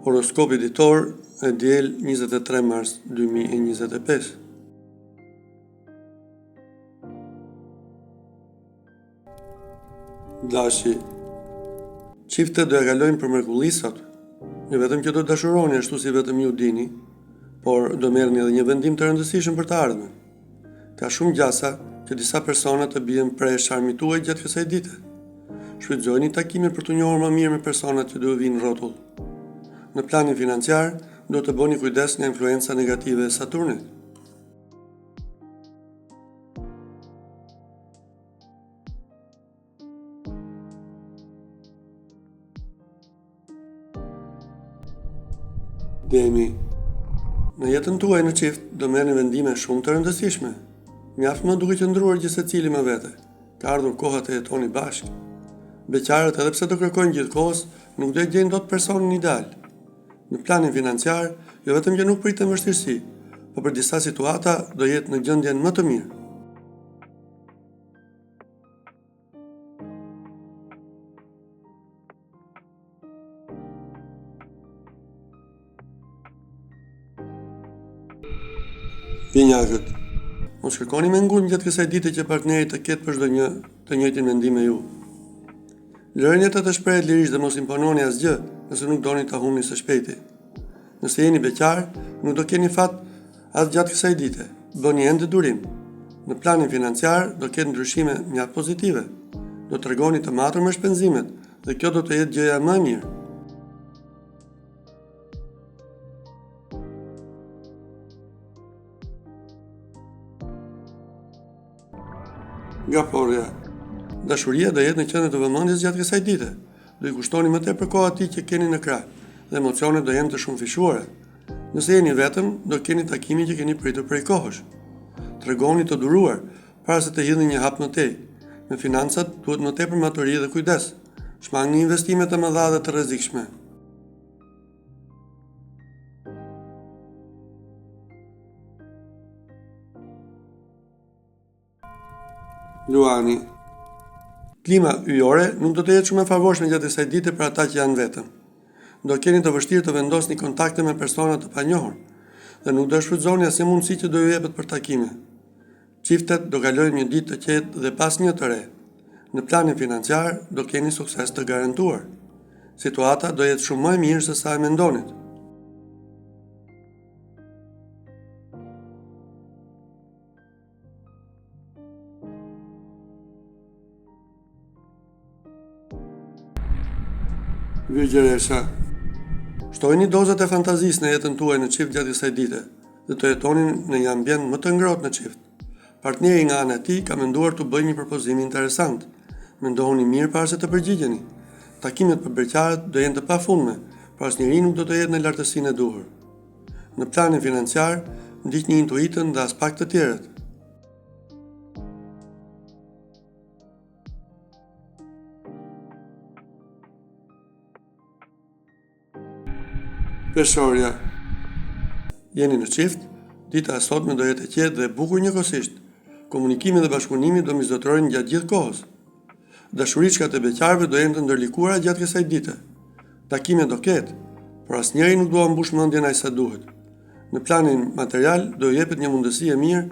Horoskopi ditor e diel 23 mars 2025. Dashi, çiftet do e kalojnë për mrekulli sot. Jo vetëm që do dashuroni ashtu si vetëm ju dini, por do merrni edhe një vendim të rëndësishëm për të ardhmen. Ka shumë gjasa që disa persona të bien prej sharmit tuaj gjatë kësaj dite. Shfrytëzojeni takimin për të njohur më mirë me personat që do vinë rrotull. Në planin financiar, do të bëni kujdes nga influenca negative e Saturnit. Demi, në jetën tuaj në çift do merrni vendime shumë të rëndësishme. Mjaft më duke qëndruar gjithsecili me vete. Ka ardhur koha të jetoni bashkë. Beqarët, edhe pse do kërkojnë gjithkohës, nuk do e gjejnë dot personin ideal. Në planin financiar, jo vetëm që nuk pritën vështirësi, por për disa situata do jetë në gjendjen më të mirë. Binjakët, mos kërkoni me ngulm gjatë kësaj dite që partneri të ketë për çdo një të njëjtin mendim me ju. Lëreni ata të shprehet lirisht dhe mos impononi asgjë nëse nuk doni ta humbni së shpejti. Nëse jeni beqar, nuk do keni fat as gjatë kësaj dite. Bëni ende durim. Në planin financiar do ketë ndryshime mjaft pozitive. Do tregoni të matur me shpenzimet dhe kjo do të jetë gjëja më e mirë. Nga Florja, dashuria do jetë në qendër të vëmendjes gjatë kësaj dite. Do i kushtoni më tepër kohë atij që keni në krah dhe emocionet do jenë të shumëfishuara. Nëse jeni vetëm, do keni takimin që keni pritur prej kohësh. Tregoni të duruar para se të hidhni një hap në tej. Me financat duhet më tepër maturi dhe kujdes. Shmangni investime të mëdha dhe të rrezikshme. Luani, klima yjore nuk do të jetë shumë e favorshme gjatë kësaj dite për ata që janë vetëm. Do keni të vështirë të vendosni kontakte me persona të panjohur dhe nuk do shfrytëzoni asnjë mundësi që do ju jepet për takime. Çiftet do kalojnë një ditë të qetë dhe pas një të re. Në planin financiar do keni sukses të garantuar. Situata do jetë shumë më e mirë se sa e mendonit. Virgjeresha, shtojini dozat e fantazisë në jetën tuaj në çift gjatë kësaj dite dhe të jetoni në një ambient më të ngrohtë në çift. Partneri nga ana e tij ka menduar të bëjë një propozim interesant. Mendohuni mirë para se të përgjigjeni. Takimet për beqarët do jenë të pafundme, por asnjëri nuk do të jetë në lartësinë e duhur. Në planin financiar, ndiqni intuitën dhe as pak të tjerët. Peshorja, jeni në çift, dita e sotme do jetë e qetë dhe e bukur njëkohësisht. Komunikimi dhe bashkëpunimi do mizotërojnë gjatë gjithë kohës. Dashuriçkat e beqarëve do jenë të ndërlikuara gjatë kësaj dite. Takime do ketë, por asnjëri nuk do ambush mendjen aq sa duhet. Në planin material do jepet një mundësi e mirë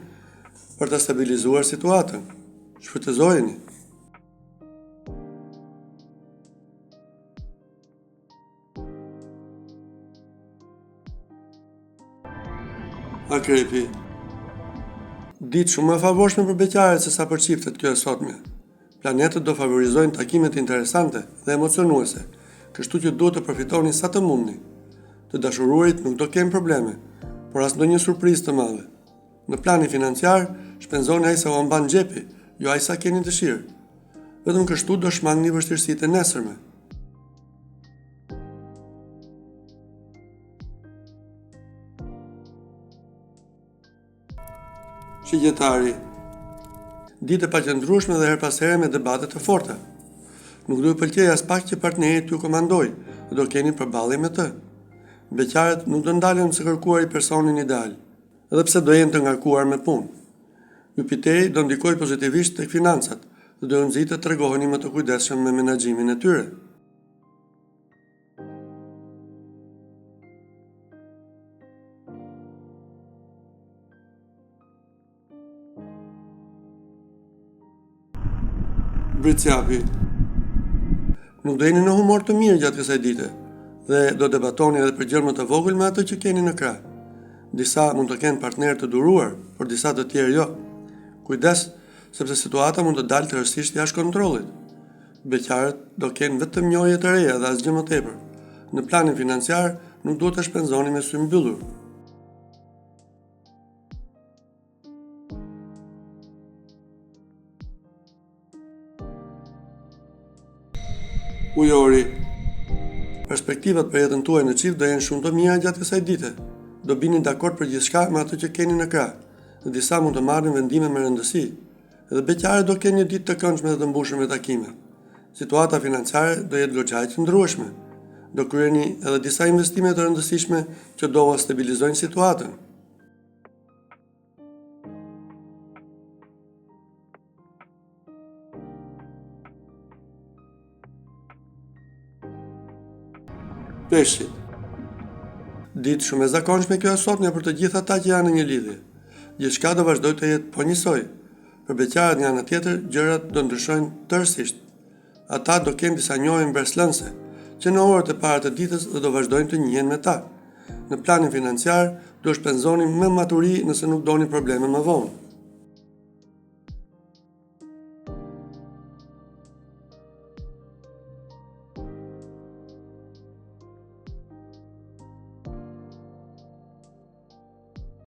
për ta stabilizuar situatën. Shfrytëzojeni. Akrepi, ditë shumë më favorshme për beqarët se sa për çiftet kjo e sotme. Planetët do favorizojnë takimet interesante dhe emocionuese, kështu që duhet të përfitoni sa të mundni. Të dashuruarit nuk do kenë probleme, por as ndonjë surprizë të madhe. Në planin financiar, shpenzoni aq sa u mban xhepi, jo aq sa keni dëshirë. Vetëm kështu do shmangni vështirësitë e nesërme. Shigjetari, ditë e paqëndrueshme dhe her pas here me debate të forta. Nuk do ju pëlqejë as pak që partneri t'ju komandojë dhe do keni përballje me të. Beqarët nuk do ndalen se kërkuari personin ideal, edhe pse do jenë të ngarkuar me punë. Jupiteri do ndikojë pozitivisht tek financat dhe do ju nxitë të tregoheni më të kujdesshëm me menaxhimin e tyre. Britsjapi. Nuk do jeni në humor të mirë gjatë kësaj dite dhe do debatoni edhe për gjëra më të vogël me atë që keni në krah. Disa mund të kenë partner të duruar, por disa të tjerë jo. Kujdes, sepse situata mund të dalë tërësisht jashtë kontrollit. Beqarët do kenë vetëm njohje të reja dhe asgjë më tepër. Në planin financiar nuk duhet të shpenzoni me sy mbyllur. Ujori. Perspektivat për jetën tuaj në çift do jenë shumë të mira gjatë kësaj dite. Do bini dakord për gjithçka me atë që keni në krah. Dhe disa mund të marrin vendime me rëndësi. Edhe beqarët do kenë një ditë të këndshme dhe të mbushur me takime. Situata financiare do jetë goxha e qëndrueshme. Do kryeni edhe disa investime të rëndësishme që do stabilizojnë situatën. Peshqit. Ditë shumë e zakonshme kjo e sotme për të gjithë ata që janë në një lidhje. Gjithçka do vazhdoj të jetë po njësoj. Për beqarët nga ana tjetër, gjërat do ndryshojnë tërësisht. Ata do kenë disa njohje mbërslënse, që në orët e para të ditës do vazhdojnë të njihen me ta. Në planin financiar, do shpenzoni me maturi nëse nuk doni probleme më vonë.